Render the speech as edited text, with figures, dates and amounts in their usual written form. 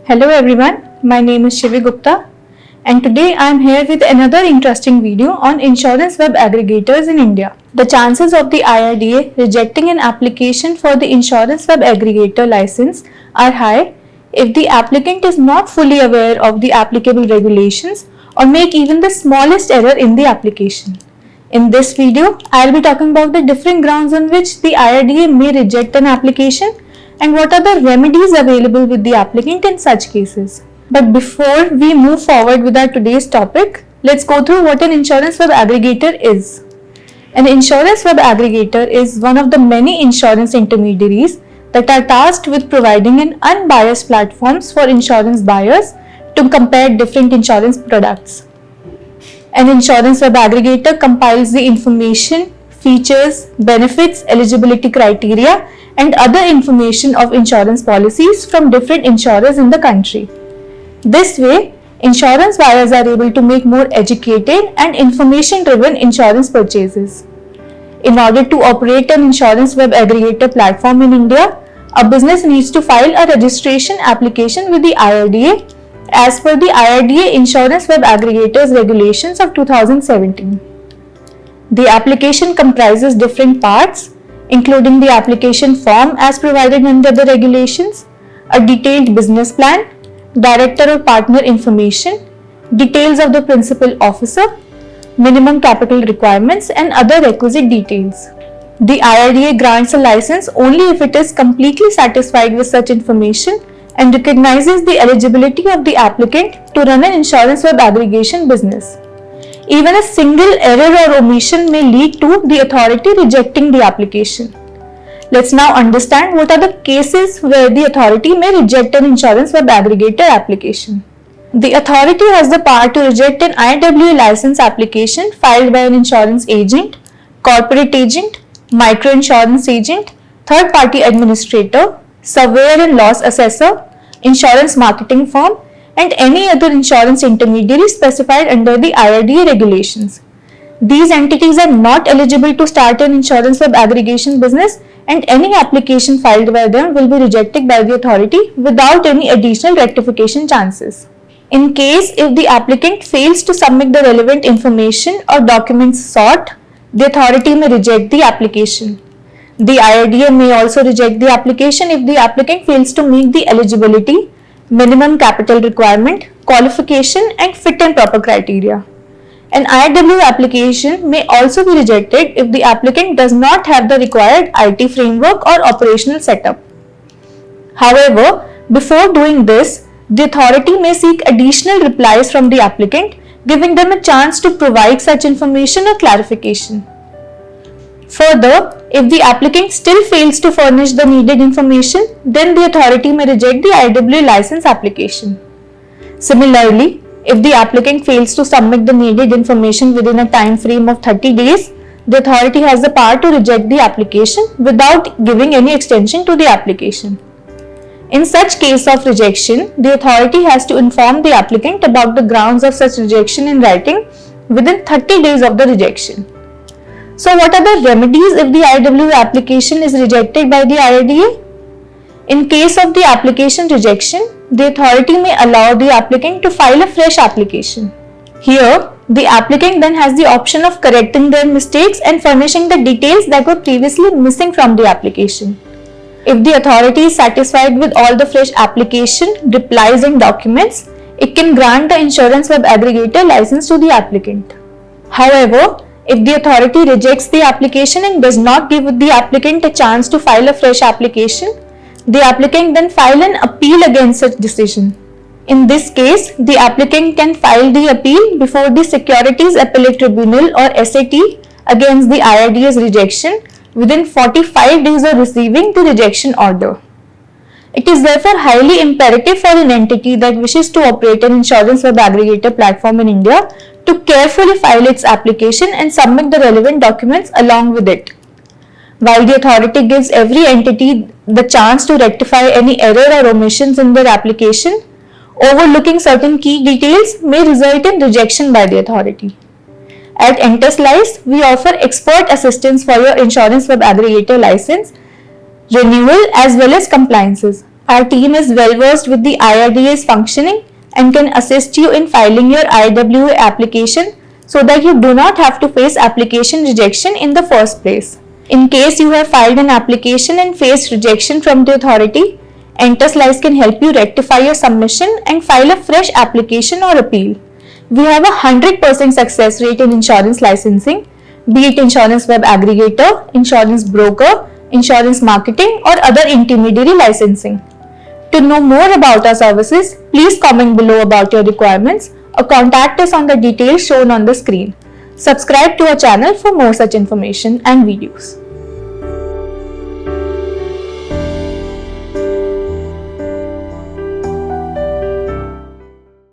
Hello everyone, my name is Shivi Gupta and today I am here with another interesting video on insurance web aggregators in India. The chances of the IRDA rejecting an application for the insurance web aggregator license are high if the applicant is not fully aware of the applicable regulations or make even the smallest error in the application. In this video, I will be talking about the different grounds on which the IRDA may reject an application and what are the remedies available with the applicant in such cases. But before we move forward with our today's topic, let's go through what an insurance web aggregator is. An insurance web aggregator is one of the many insurance intermediaries that are tasked with providing an unbiased platforms for insurance buyers to compare different insurance products. An insurance web aggregator compiles the information, features, benefits, eligibility criteria, and other information of insurance policies from different insurers in the country. This way, insurance buyers are able to make more educated and information-driven insurance purchases. In order to operate an insurance web aggregator platform in India, a business needs to file a registration application with the IRDA as per the IRDA Insurance Web Aggregators Regulations of 2017. The application comprises different parts, including the application form as provided under the regulations, a detailed business plan, director or partner information, details of the principal officer, minimum capital requirements, and other requisite details. The IRDA grants a license only if it is completely satisfied with such information and recognizes the eligibility of the applicant to run an insurance web aggregation business. Even a single error or omission may lead to the authority rejecting the application. Let's now understand what are the cases where the authority may reject an insurance web aggregator application. The authority has the power to reject an IWA license application filed by an insurance agent, corporate agent, microinsurance agent, third-party administrator, surveyor and loss assessor, insurance marketing firm, and any other insurance intermediary specified under the IRDA regulations. These entities are not eligible to start an insurance web aggregation business, and any application filed by them will be rejected by the authority without any additional rectification chances. In case if the applicant fails to submit the relevant information or documents sought, the authority may reject the application. The IRDA may also reject the application if the applicant fails to meet the eligibility, minimum capital requirement, qualification, and fit and proper criteria. An IWA application may also be rejected if the applicant does not have the required IT framework or operational setup. However, before doing this, the authority may seek additional replies from the applicant, giving them a chance to provide such information or clarification. Further, if the applicant still fails to furnish the needed information, then the authority may reject the IWA license application. Similarly, if the applicant fails to submit the needed information within a time frame of 30 days, the authority has the power to reject the application without giving any extension to the application. In such case of rejection, the authority has to inform the applicant about the grounds of such rejection in writing within 30 days of the rejection. So what are the remedies if the IWA application is rejected by the IRDA? In case of the application rejection, the authority may allow the applicant to file a fresh application. Here, the applicant then has the option of correcting their mistakes and furnishing the details that were previously missing from the application. If the authority is satisfied with all the fresh application, replies and documents, it can grant the insurance web aggregator license to the applicant. However, if the authority rejects the application and does not give the applicant a chance to file a fresh application, the applicant then file an appeal against such decision. In this case, the applicant can file the appeal before the Securities Appellate Tribunal or SAT against the IRDA's rejection within 45 days of receiving the rejection order. It is therefore highly imperative for an entity that wishes to operate an insurance web aggregator platform in India to carefully file its application and submit the relevant documents along with it. While the authority gives every entity the chance to rectify any error or omissions in their application, overlooking certain key details may result in rejection by the authority. At Enterslice, we offer expert assistance for your insurance web aggregator license renewal as well as compliances. Our team is well versed with the IRDA's functioning and can assist you in filing your IWA application so that you do not have to face application rejection in the first place. In case you have filed an application and faced rejection from the authority, Enterslice can help you rectify your submission and file a fresh application or appeal. We have a 100% success rate in insurance licensing, be it insurance web aggregator, insurance broker, insurance marketing, or other intermediary licensing. To know more about our services, please comment below about your requirements or contact us on the details shown on the screen. Subscribe to our channel for more such information and videos.